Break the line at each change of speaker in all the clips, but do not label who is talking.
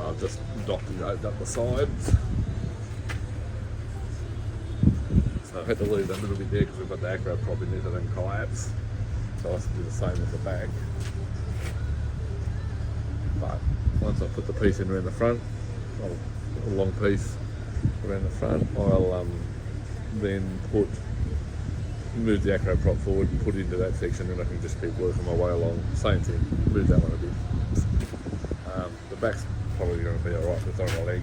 So I've just docked and opened up the sides. So I had to leave that little bit there because we've got the acro prop in there to then collapse. So I have to do the same with the back. But once I put the piece in around the front, a long piece around the front, I'll then move the acro prop forward and put it into that section, and I can just keep working my way along. Same thing, move that one a bit. The back's probably going to be alright with on my leg.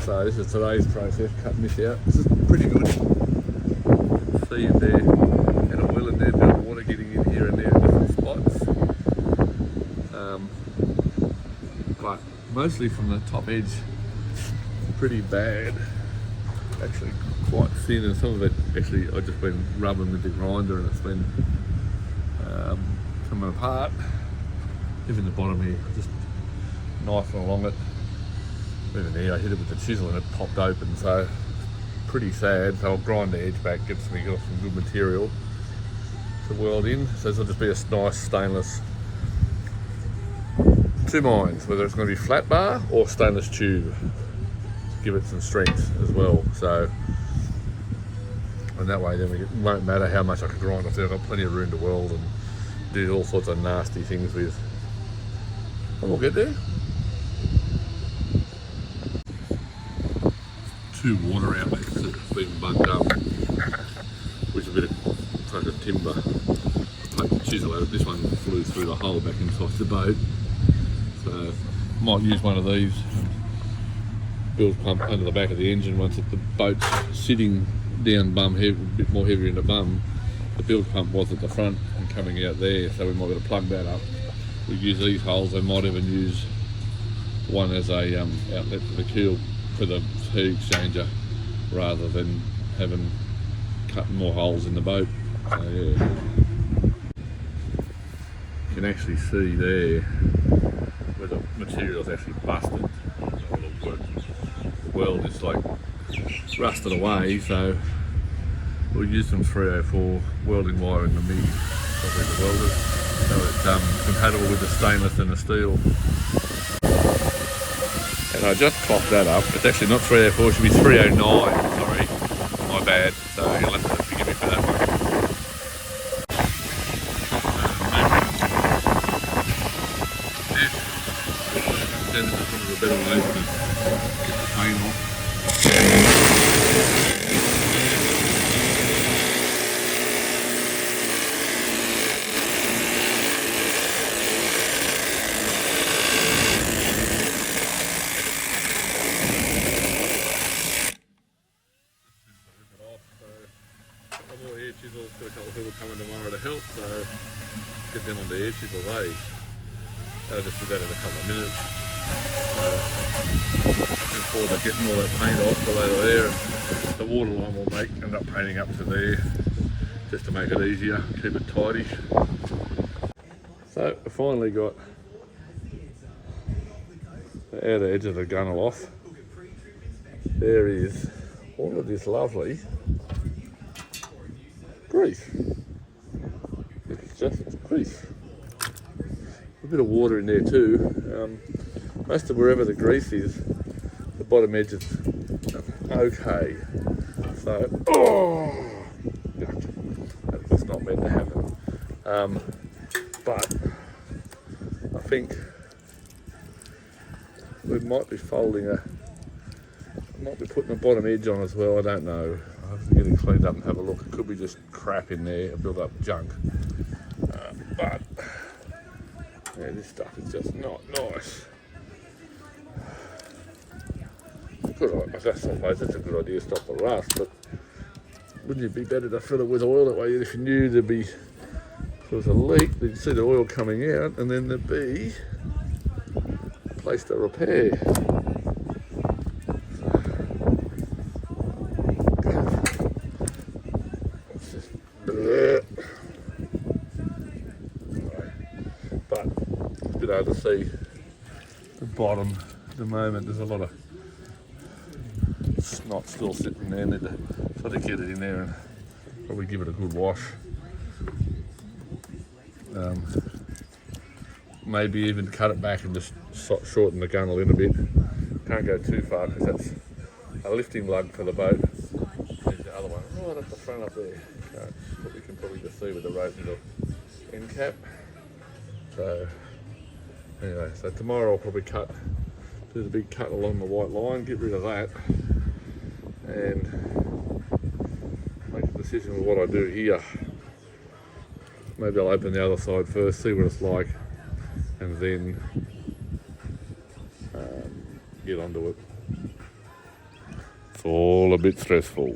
So this is today's process, cutting this out. This is pretty good. See in there, and a well in there, bit of water getting in here and there in different spots. But mostly from the top edge, pretty bad. Actually quite thin, and some of it actually I've just been rubbing with the grinder and it's been coming apart. Even the bottom here, just knifing along it. Even there I hit it with the chisel and it popped open, so pretty sad. So I'll grind the edge back, got some good material to weld in. So this will just be a nice stainless, two minds, whether it's going to be flat bar or stainless tube. Give it some strength as well. So, and that way then it won't matter how much I can grind off there. I've got plenty of room to weld and do all sorts of nasty things with. And we'll get there. Two water outlets that have been bugged up, which is a bit of fucking timber. I poked the chisel at it. This one flew through the hole back inside the boat. So might use one of these. Bilge pump under the back of the engine once the boat's sitting down bum, a bit more heavier in the bum. The bilge pump was at the front and coming out there, so we might be able to plug that up. We use these holes. They might even use one as a outlet for the keel for the heat exchanger, rather than having cut more holes in the boat. So yeah, you can actually see there where the material's actually busted. The weld is like rusted away, so we'll use some 304 welding wire in the MIG, probably the welders, so it's compatible with the stainless and the steel. And I just clocked that up. It's actually not 304, it should be 309, sorry, my bad, so you'll have to forgive me for that one. Then it's some of the better ways to get the paint off. Air chisels, got a couple of people coming tomorrow to help, so get them on the air chisel they'll just do that in a couple of minutes. Looking forward to getting all that paint off below there, and the water line will end up painting up to there just to make it easier, keep it tidy. So I finally got the outer edge of the gunnel off. There is all of this lovely grease. It's just grease. A bit of water in there too. Most of wherever the grease is, the bottom edge is okay. So, that was not meant to happen. But I think we might be might be putting a bottom edge on as well. I don't know. I'll have to get it cleaned up and have a look. It could be just crap in there and build up junk. But yeah, this stuff is just not nice. I suppose it's a good idea to stop the rust, but wouldn't it be better to fill it with oil? That way, if you knew if there was a leak, you'd see the oil coming out, and then there'd be a place to repair. But it's a bit hard to see the bottom at the moment. There's a lot of snot still sitting there. Need to sort of get it in there and probably give it a good wash. maybe even cut it back and just shorten the gun a little bit. Can't go too far because that's a lifting lug for the boat. There's the other one right at the front up there. What we can probably just see with the rope and the end cap. So anyway, so tomorrow I'll probably do the big cut along the white line, get rid of that, and make a decision with what I do here. Maybe I'll open the other side first, see what it's like, and then get onto it. It's all a bit stressful.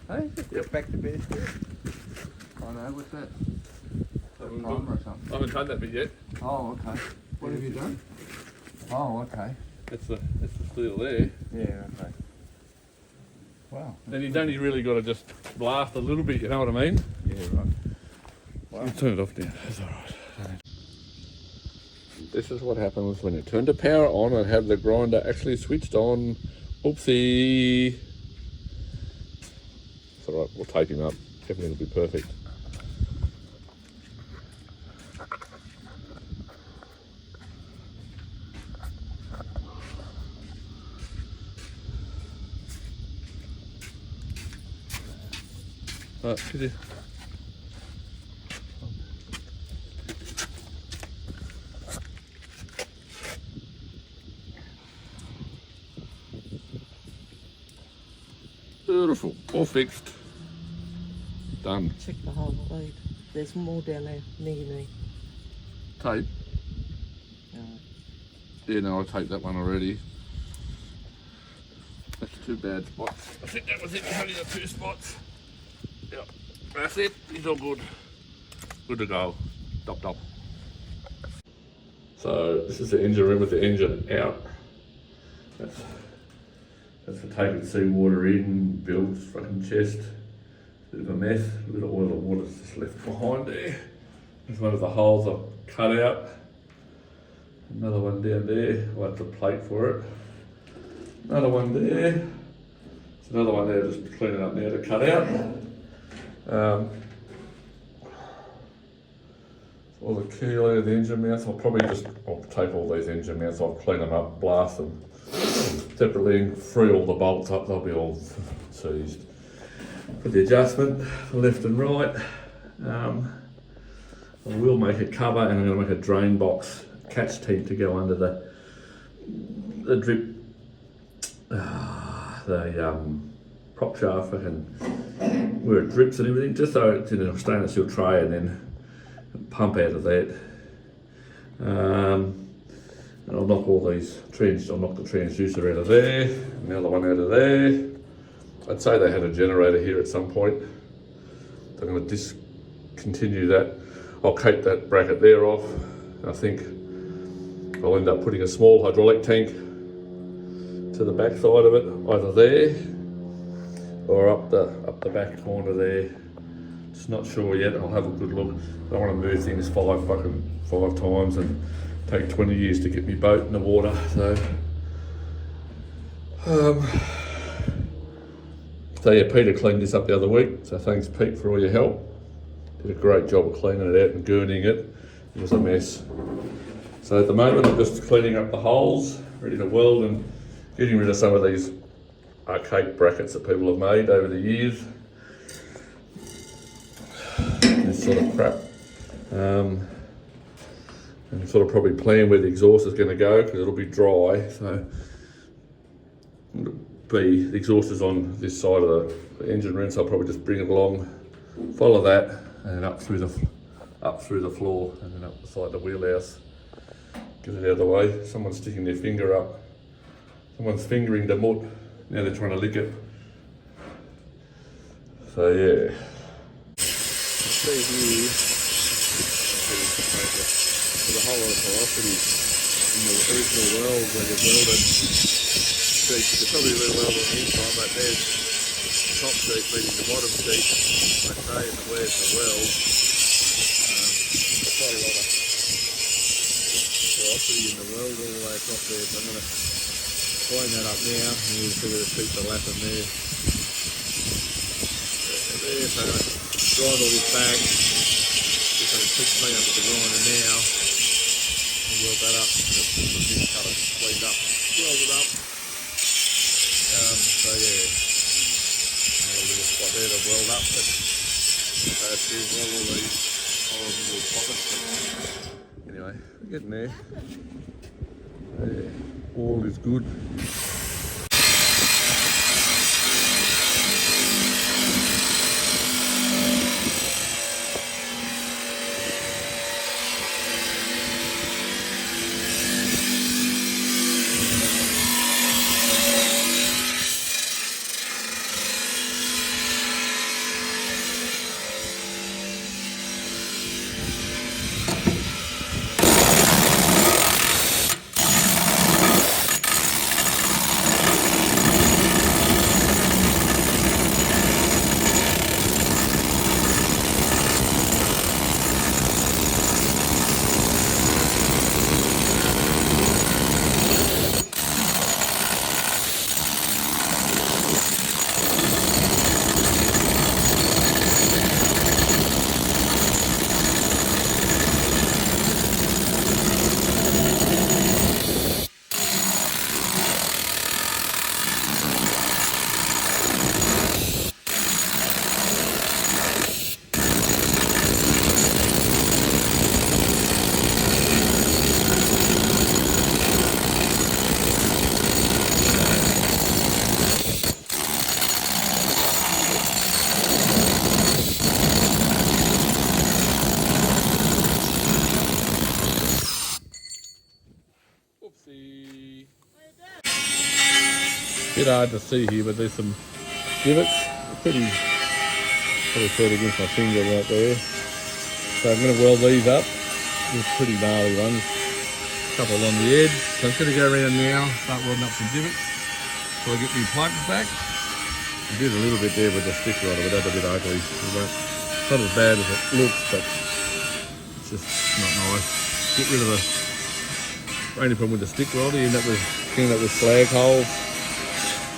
Hey, just back to bed. I know, what's that? Primer or something?
I haven't done that bit yet.
Oh, okay. What have you done? Oh, okay.
That's the steel there.
Yeah, okay. Wow.
Then you've only really got to just blast a little bit, you know what I mean?
Yeah, right. Wow.
You turn it off now, that's alright. This is what happens when you turn the power on and have the grinder actually switched on. Oopsie. It's alright, we'll tape him up. Everything will be perfect. Could you? Beautiful, all fixed. Done.
Check the whole lead. There's more down there near your knee.
Tape?
No.
Yeah, no, I taped that one already. That's two bad spots. I think that was it, only the two spots. Yep, that's it, he's all good. Good to go. Stop. So this is the engine room with the engine out. That's for taking seawater in, Bill's fucking chest. Bit of a mess, a bit of oil and water's just left behind there. There's one of the holes I've cut out. Another one down there, I'll have to plate for it. Another one there. There's another one there, just cleaning up now to cut out. All the key out of the engine mounts, I'll take all these engine mounts off, clean them up, blast them separately and free all the bolts up, they'll be all seized. Put the adjustment for left and right. I will make a cover and I'm going to make a drain box catch teeth to go under the drip, prop shaft and where it drips and everything, just so it's in a stainless steel tray and then pump out of that. And I'll knock all these I'll knock the transducer out of there, another one out of there. I'd say they had a generator here at some point. So I'm going to discontinue that. I'll keep that bracket there off. I think I'll end up putting a small hydraulic tank to the back side of it, either there or up the back corner there. Just not sure yet. I'll have a good look. I don't want to move things five times and take 20 years to get my boat in the water. So yeah, Peter cleaned this up the other week. So thanks, Pete, for all your help. Did a great job of cleaning it out and gurning it. It was a mess. So at the moment, I'm just cleaning up the holes, ready to weld and getting rid of some of these archaic brackets that people have made over the years. This sort of crap. And sort of probably plan where the exhaust is going to go because it'll be dry. So the exhaust is on this side of the engine rinse. I'll probably just bring it along, follow that, and then up through the floor, and then up the side of the wheelhouse. Get it out of the way. Someone's sticking their finger up. Someone's fingering the mud. Now they're trying to lick it. So yeah.
See here, the whole lot of porosity in the original weld where they've welded sheets. They're probably welded on the inside, but there's the top sheet meeting the bottom sheet. I say in the where's the weld. There's quite a lot of porosity in the weld all the way across there, so I'm going to clean that up now, and you can see where the sheets are lapping there. There, so I'm going to grind all this back. Just going to pick me up with the grinder now. And weld that up. Just put this colour cleaned up, weld it up. So yeah, a little spot there to weld up, but that's it. Weld all these horrible little pockets. But anyway, we're getting there. Yeah, all is good.
Bit hard to see here, but there's some divots. Pretty set against my finger right there. So I'm going to weld these up. These pretty gnarly ones. A couple along the edge. So I'm going to go around now, start welding up some divots. So I get my plugs back. I did a little bit there with the stick welder, but that's a bit ugly. It's not as bad as it looks, but it's just not nice. Get rid of the only problem with the stick welder, you end up with slag holes.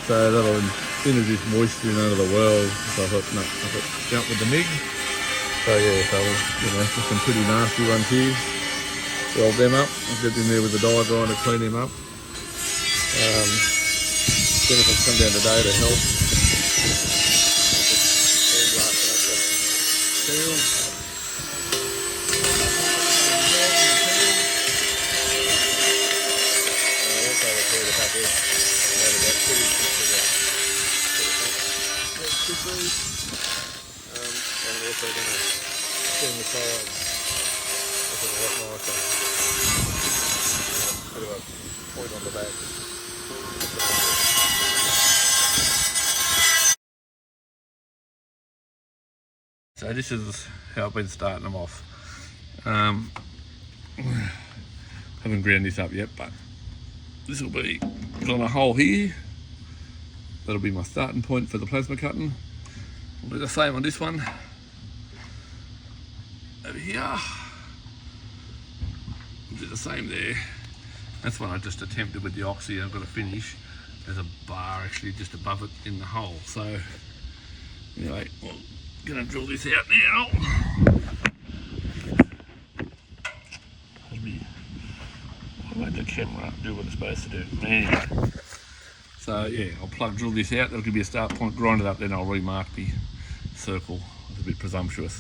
So that'll introduce moisture in under the weld. So I thought, no, jump with the MIG. So yeah, so just some pretty nasty ones here. Weld them up. I'll get in there with the die grinder, clean them up. Jennifer's come down today to help. And also going to clean the sides a lot nicer. Bit of a point on the back. So this is how I've been starting them off. Haven't ground this up yet, but this will be on a hole here. That'll be my starting point for the plasma cutting. We'll do the same on this one. Over here. We'll do the same there. That's one I just attempted with the oxy. I've got to finish. There's a bar actually just above it in the hole. So anyway, we're gonna drill this out now. I'll let the camera do what it's supposed to do. Man. So yeah, I'll drill this out, that'll give me a start point, grind it up, then I'll remark the circle. It's a bit presumptuous.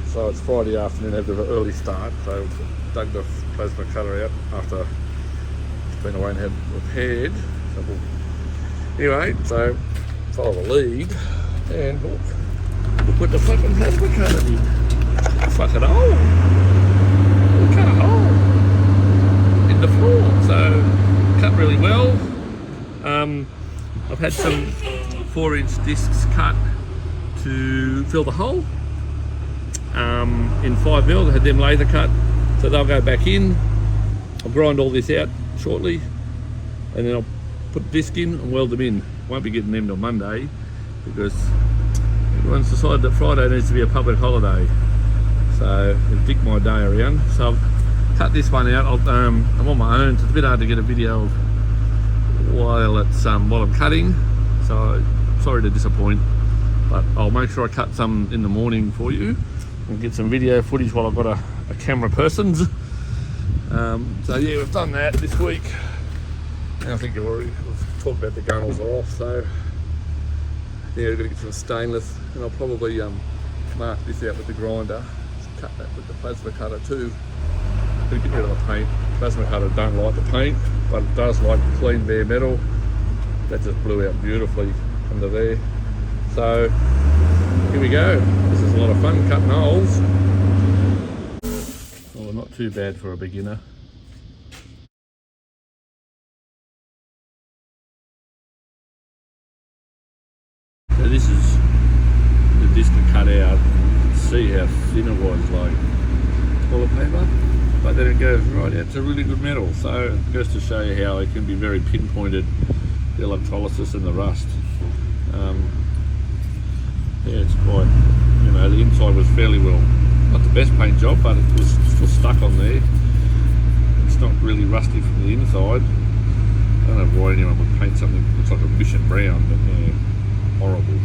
So it's Friday afternoon, had a bit of an early start, so dug the plasma cutter out after it's been away and had repaired. Anyway, so follow the lead and look, put the fucking plasma cutter in. Fucking hole. We cut a hole in the floor, so cut really well. I've had some 4-inch discs cut to fill the hole. In 5mm, I had them laser cut, so they'll go back in. I'll grind all this out shortly, and then I'll put the disc in and weld them in. Won't be getting them till Monday because everyone's decided that Friday needs to be a public holiday, so it'll dick my day around. So I've cut this one out. I'm on my own, so it's a bit hard to get a video of while I'm cutting, so sorry to disappoint, but I'll make sure I cut some in the morning for you and get some video footage while I've got a camera person. So yeah, we've done that this week, and I think we've talked about the gunnels are off, so yeah, we've got to get some stainless, and I'll probably mark this out with the grinder, cut that with the plasma cutter too. Get rid of the paint. Plasma cutter don't like the paint, but it does like clean bare metal. That just blew out beautifully under there. So here we go. This is a lot of fun cutting holes. Well, not too bad for a beginner. So this is the disc to cut out. You can see how thin it was, like toilet paper. But then it goes right out to really good metal. So it goes to show you how it can be very pinpointed, the electrolysis and the rust. Yeah, it's quite, the inside was fairly well, not the best paint job, but it was still stuck on there. It's not really rusty from the inside. I don't know why anyone would paint something that looks like a mission brown, but yeah, horrible.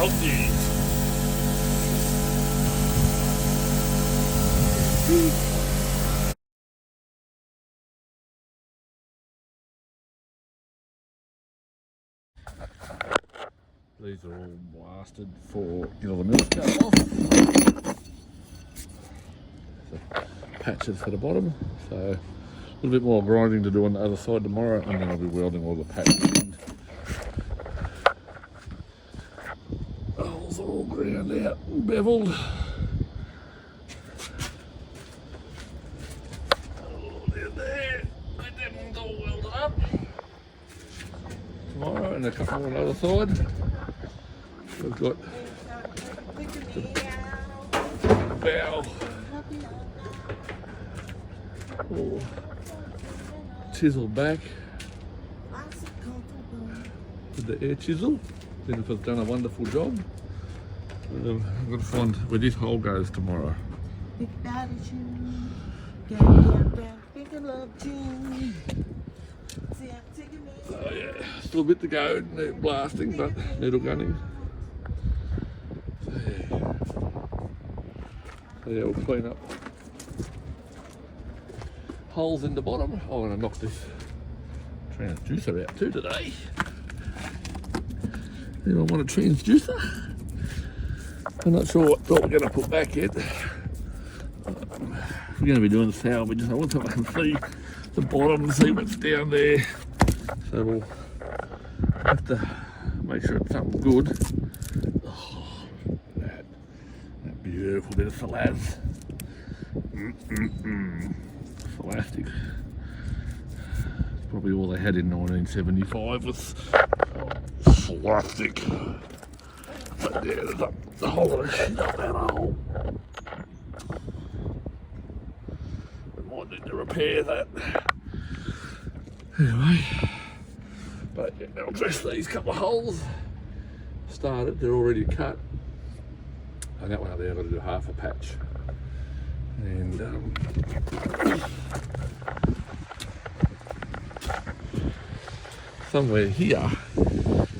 Oh, geez. These are all blasted for get all the milk cut off. So, patches for the bottom. So a little bit more grinding to do on the other side tomorrow, and then I'll be welding all the patches in. Holes are all ground out and beveled. Down there. Let them ones all welded up. Tomorrow, and a couple more on the other side. We've got the bow all chiseled back with the air chisel. Jennifer's done a wonderful job. I'm going to find where this hole goes tomorrow. Oh yeah, still a bit to go, no blasting, but needle gunning. So yeah, we'll clean up holes in the bottom. I'm going to knock this transducer out too today. Anyone want a transducer? I'm not sure what we're going to put back yet. We're going to be doing salvage, so I want to I can see the bottom and see what's down there. So we'll have to make sure it's something good. Oh, that beautiful bit of salaz. Elastic. Probably all they had in 1975 was plastic. But yeah, there's a whole lot of shit up that hole. We might need to repair that. Anyway, but yeah, I'll dress these couple of holes. Started, they're already cut. And that one up there, I've got to do half a patch. And somewhere here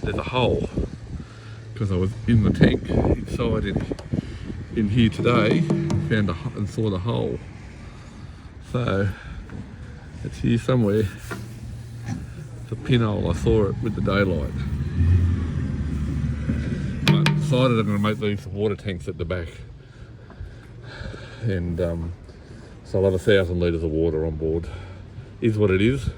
there's a hole, because I was in the tank inside in here today, found and saw the hole. So it's here somewhere. It's a pinhole. I saw it with the daylight. But decided I'm going to make these water tanks at the back. And so I'll have 1,000 litres of water on board. Is what it is.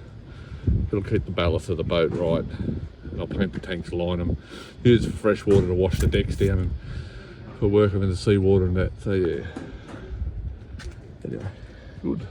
It'll keep the ballast of the boat right. And I'll plant the tanks, line them, use fresh water to wash the decks down and for working in the seawater and that. So yeah. Anyway, good.